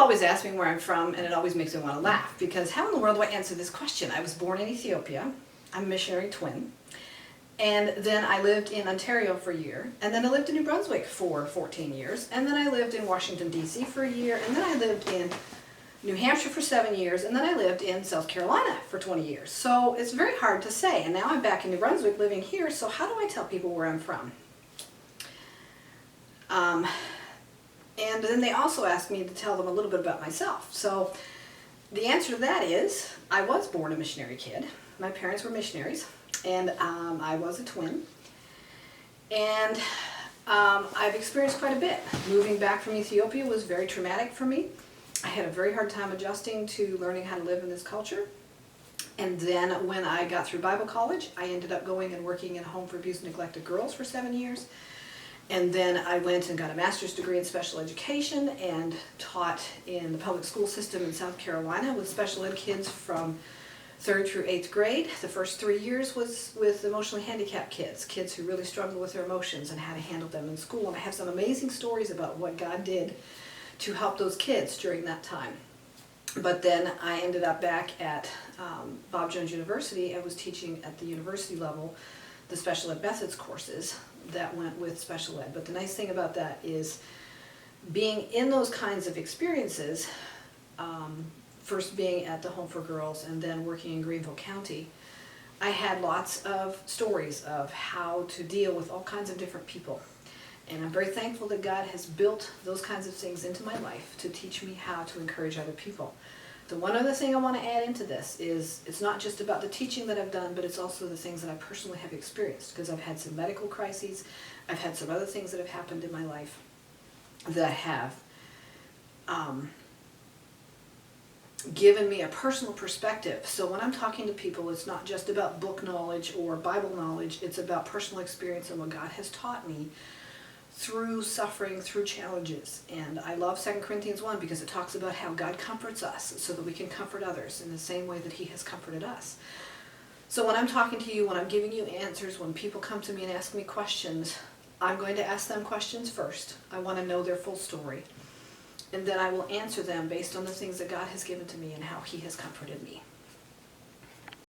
always ask me where I'm from, and it always makes me want to laugh, because how in the world do I answer this question? I was born in Ethiopia. I'm a missionary twin. And then I lived in Ontario for a year, and then I lived in New Brunswick for 14 years, and then I lived in Washington, D.C. for a year, and then I lived in New Hampshire for 7 years, and then I lived in South Carolina for 20 years. So it's very hard to say, and now I'm back in New Brunswick living here, so how do I tell people where I'm from? And then they also asked me to tell them a little bit about myself. So the answer to that is, I was born a missionary kid. My parents were missionaries, and I was a twin. And I've experienced quite a bit. Moving back from Ethiopia was very traumatic for me. I had a very hard time adjusting to learning how to live in this culture. And then when I got through Bible college, I ended up going and working in a home for abused and neglected girls for 7 years. And then I went and got a master's degree in special education and taught in the public school system in South Carolina with special ed kids from 3rd through 8th grade. The first 3 years was with emotionally handicapped kids, kids who really struggle with their emotions and how to handle them in school. And I have some amazing stories about what God did to help those kids during that time. But then I ended up back at Bob Jones University and was teaching at the university level the special ed methods courses that went with special ed. But the nice thing about that is being in those kinds of experiences, first being at the Home for Girls and then working in Greenville County, I had lots of stories of how to deal with all kinds of different people. And I'm very thankful that God has built those kinds of things into my life to teach me how to encourage other people. The one other thing I want to add into this is it's not just about the teaching that I've done, but it's also the things that I personally have experienced, because I've had some medical crises, I've had some other things that have happened in my life that have given me a personal perspective. So when I'm talking to people, it's not just about book knowledge or Bible knowledge, it's about personal experience and what God has taught me through suffering, through challenges. And I love 2 Corinthians 1 because it talks about how God comforts us so that we can comfort others in the same way that He has comforted us. So when I'm talking to you, when I'm giving you answers, when people come to me and ask me questions, I'm going to ask them questions first. I want to know their full story. And then I will answer them based on the things that God has given to me and how He has comforted me.